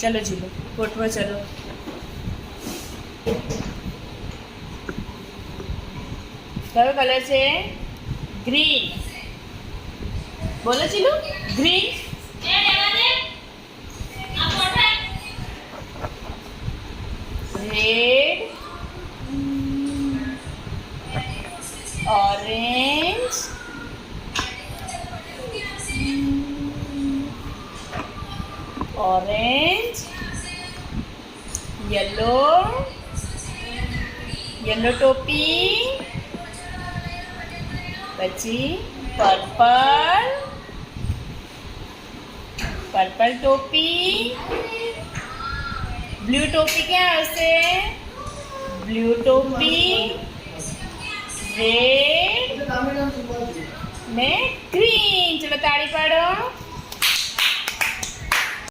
चलो जीलो गोठवा चलो कयो कलर है ग्रीन बोलो जीलो green red orange orange yellow yellow टोपी पची पर्पल पर्पल टोपी ब्लू टोपी क्या हशे ब्लू टोपी रेड ने ग्रीन चलो ताड़ी पाड़ो।